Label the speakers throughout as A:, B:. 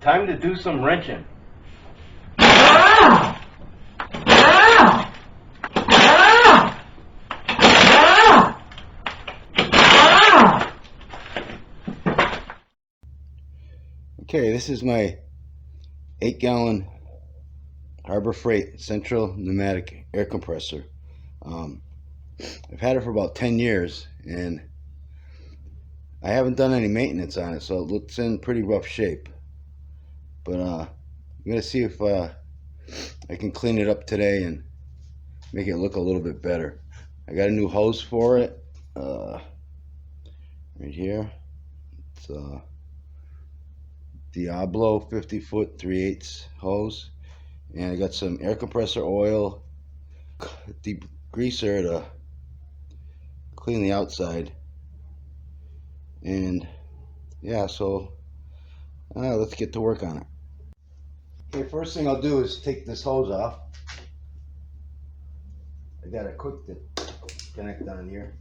A: Time to do some wrenching.
B: Okay, this is my 8-gallon Harbor Freight central pneumatic air compressor. I've had it for about 10 years and I haven't done any maintenance on it, so it looks in pretty rough shape. But I'm gonna see if I can clean it up today and make it look a little bit better. I got a new hose for it right here. It's Diablo 50-foot 3/8 hose, and I got some air compressor oil, degreaser to clean the outside, and yeah, so let's get to work on it. Okay, first thing I'll do is take this hose off. I got a quick connect on here.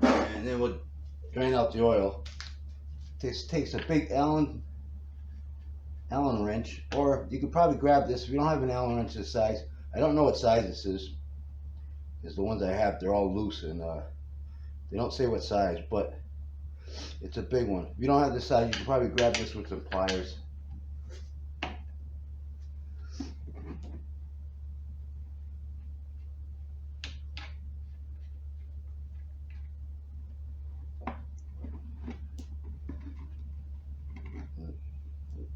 B: And then we'll drain out the oil. This takes a big Allen wrench, or you could probably grab this if you don't have an Allen wrench this size. I don't know what size this is, because the ones I have, they're all loose and they don't say what size, but it's a big one. If you don't have this size, you can probably grab this with some pliers.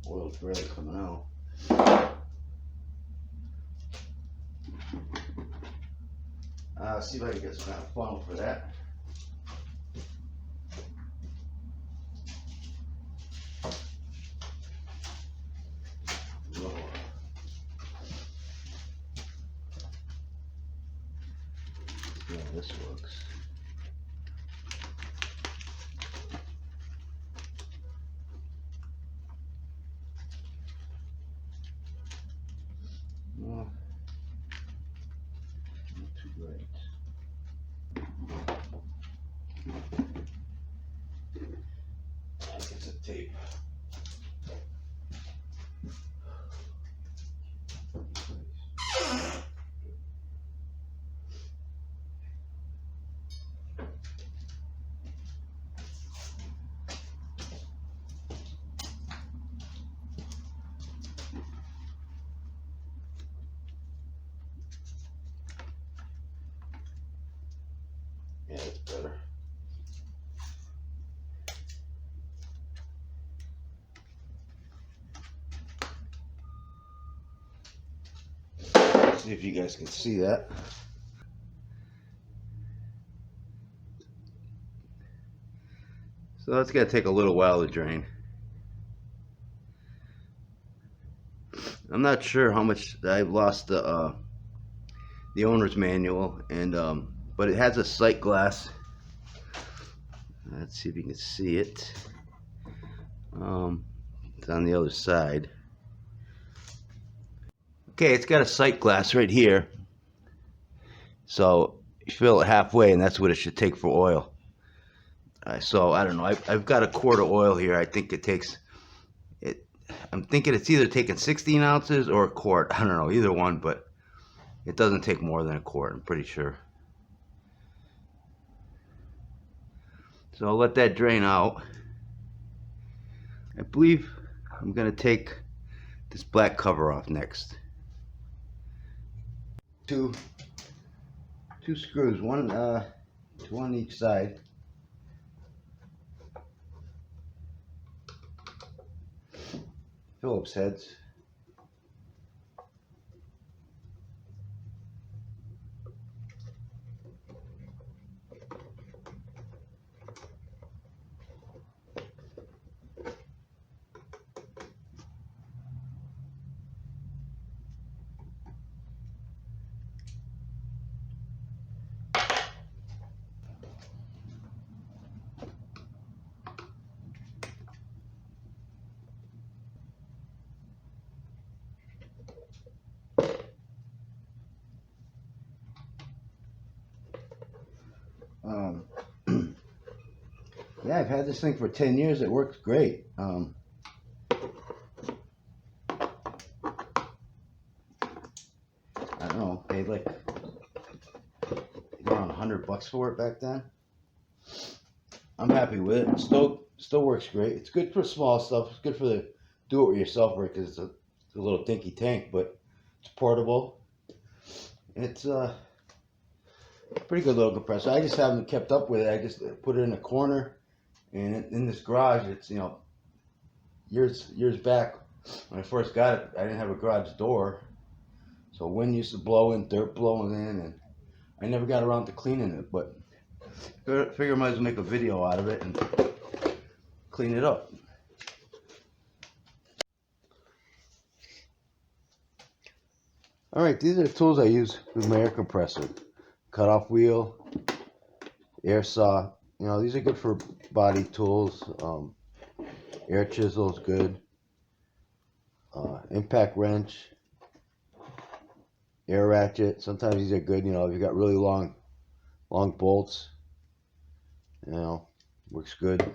B: Oil's barely coming out. See if I can get some kind of funnel for that. Yeah, this works. Well, not too great. Get some tape. Yeah, it's better. See if you guys can see that. So that's gonna take a little while to drain. I'm not sure how much I've lost the owner's manual, and but it has a sight glass. Let's see if you can see it. It's on the other side. Okay, it's got a sight glass right here. So you fill it halfway, and that's what it should take for oil. So I don't know. I've got a quart of oil here. I think it takes it. I'm thinking it's either taking 16 ounces or a quart. I don't know, either one, but it doesn't take more than a quart, I'm pretty sure. So I'll let that drain out. I believe I'm gonna take this black cover off next. Two screws, one on each side. Phillips heads. Um, yeah, I've had this thing for 10 years. It works great. I don't know, paid like around $100 for it back then. I'm happy with it. Still works great. It's good for small stuff. It's good for the do it yourself work because it's a little dinky tank, but it's portable. It's a pretty good little compressor. I just haven't kept up with it. I just put it in a corner, and in this garage, it's years back when I first got it, I didn't have a garage door, so wind used to blow in, dirt blowing in, and I never got around to cleaning it. But I figure I might as well make a video out of it and clean it up. Alright, these are the tools I use with my air compressor. Cutoff wheel, air saw. These are good for body tools. Air chisel is good. Impact wrench, air ratchet. Sometimes these are good. If you got really long bolts, works good.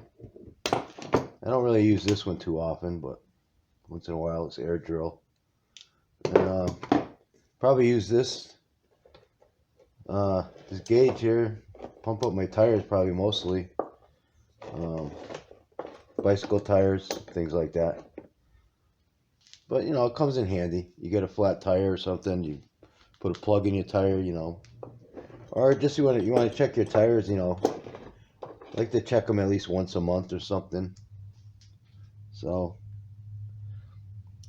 B: I don't really use this one too often, but once in a while it's air drill. And probably use this gauge here, pump up my tires probably mostly. Bicycle tires, things like that. But it comes in handy. You get a flat tire or something, you put a plug in your tire, or just you want to check your tires, I like to check them at least once a month or something. So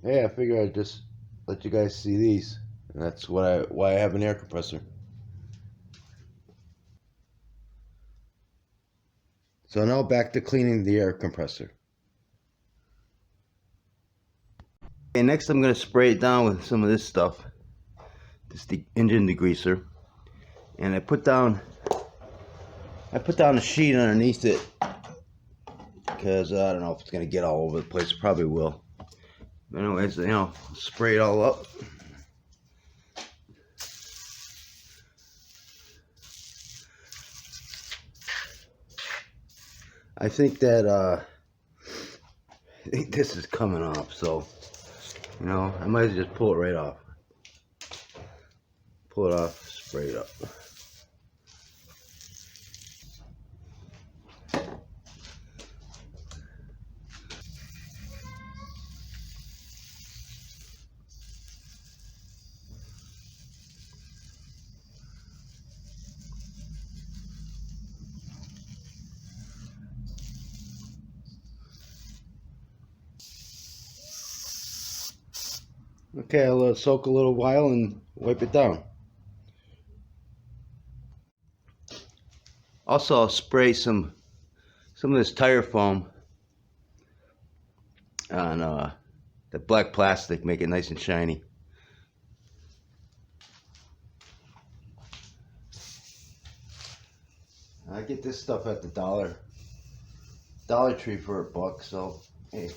B: yeah, I figure I'd just let you guys see these, and that's why I have an air compressor. So now back to cleaning the air compressor. Okay, next I'm going to spray it down with some of this stuff, this engine degreaser, and I put down a sheet underneath it because I don't know if it's going to get all over the place. It probably will. But anyways, spray it all up. I think this is coming off, so I might as well just pull it right off. Pull it off, spray it up. Okay, I'll let it soak a little while and wipe it down. Also, I'll spray some of this tire foam on the black plastic, make it nice and shiny. I get this stuff at the Dollar Tree for $1, so hey,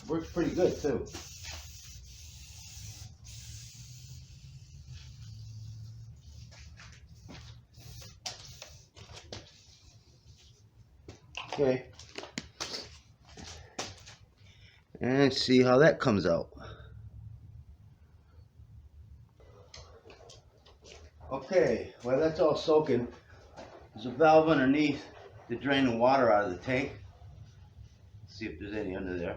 B: works pretty good too. Okay, and see how that comes out. Okay, well that's all soaking. There's a valve underneath to drain the water out of the tank. Let's see if there's any under there.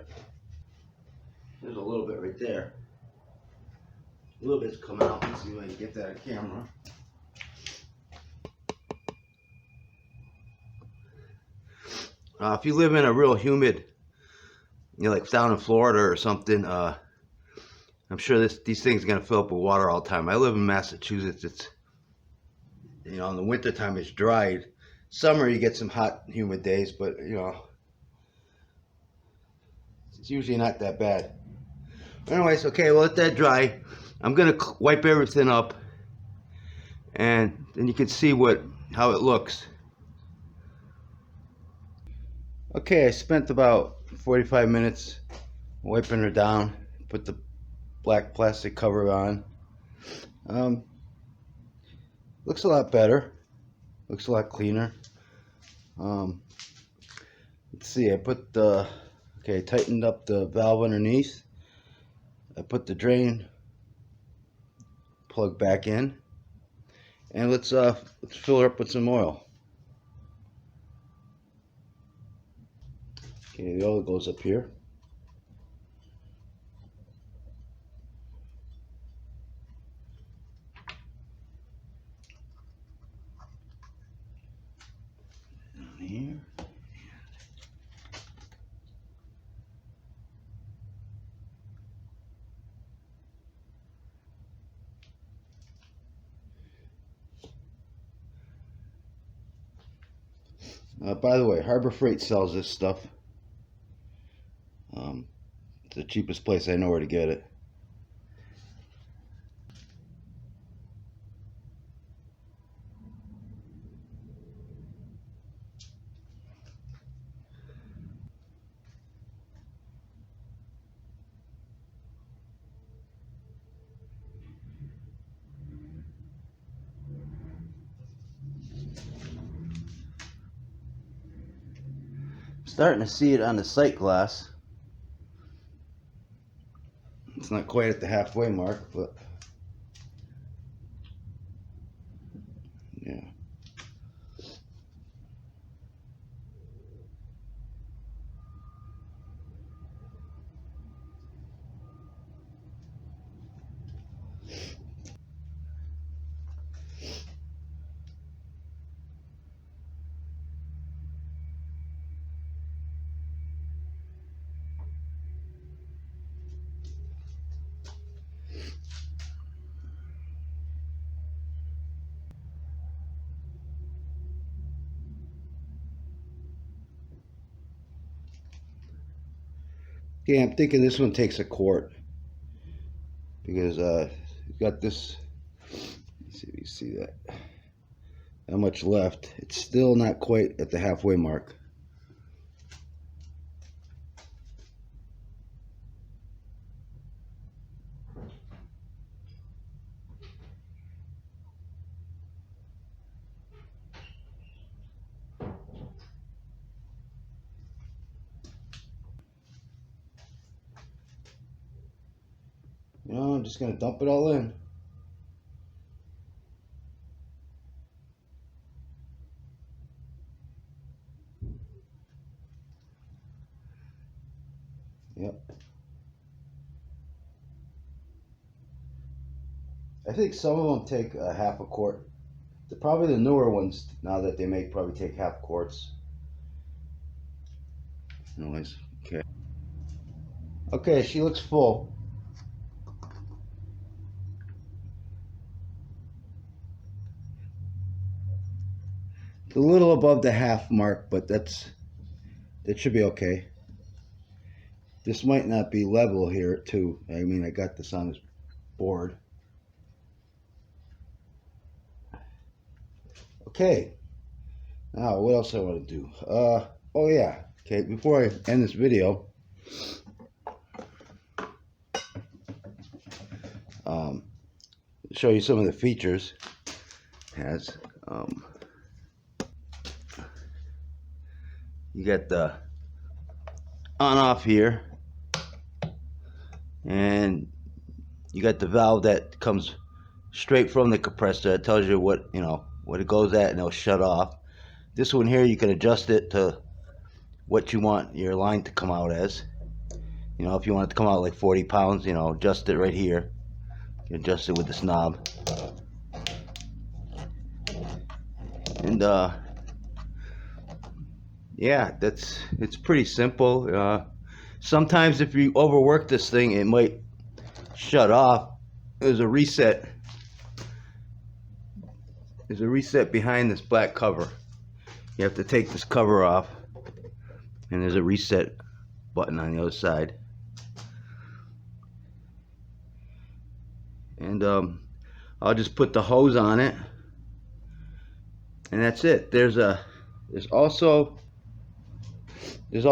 B: There's a little bit right there. A little bit's coming out. Let's see if I can get that on camera. If you live in a real humid, like down in Florida or something, I'm sure these things are gonna fill up with water all the time. I live in Massachusetts. It's in the winter time it's dried. Summer you get some hot, humid days, but it's usually not that bad. Anyways, okay, we'll let that dry. I'm gonna wipe everything up, and then you can see how it looks. Okay, I spent about 45 minutes wiping her down. Put the black plastic cover on. Looks a lot better. Looks a lot cleaner. Let's see, I put the, okay, tightened up the valve underneath. I put the drain plug back in, and let's fill her up with some oil. Okay, the oil goes up here. Down here. By the way, Harbor Freight sells this stuff. It's the cheapest place I know where to get it. Starting to see it on the sight glass. It's not quite at the halfway mark, but yeah. Okay, I'm thinking this one takes a quart because you've got this. Let's see if you see that. How much left? It's still not quite at the halfway mark. You know, I'm just gonna dump it all in. Yep. I think some of them take a half a quart. Probably the newer ones now that they make probably take half quarts. Anyways, okay. Okay, she looks full. It's a little above the half mark, but that should be okay. This might not be level here too. I mean, I got this on this board. Okay. Now, what else I want to do? Oh yeah. Okay, before I end this video, show you some of the features. It has you got the on off here, and you got the valve that comes straight from the compressor. It tells you what it goes at, and it'll shut off. This one here, you can adjust it to what you want your line to come out as. You know, if you want it to come out like 40 pounds, you know, adjust it right here. You adjust it with this knob. And yeah, it's pretty simple. Sometimes if you overwork this thing, it might shut off. There's a reset. There's a reset behind this black cover. You have to take this cover off, and there's a reset button on the other side. And I'll just put the hose on it, and that's it. There's also this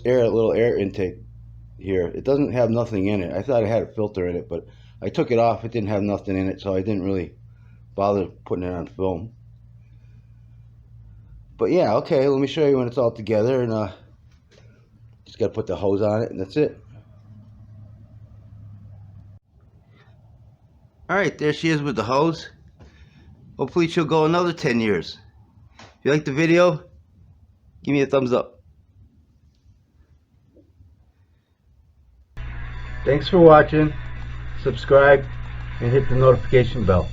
B: little air intake here. It doesn't have nothing in it. I thought it had a filter in it, but I took it off. It didn't have nothing in it, so I didn't really bother putting it on film. But yeah, okay, let me show you when it's all together, and just gotta put the hose on it, and that's it. Alright, there she is with the hose. Hopefully she'll go another 10 years. If you like the video, give me a thumbs up. Thanks for watching. Subscribe and hit the notification bell.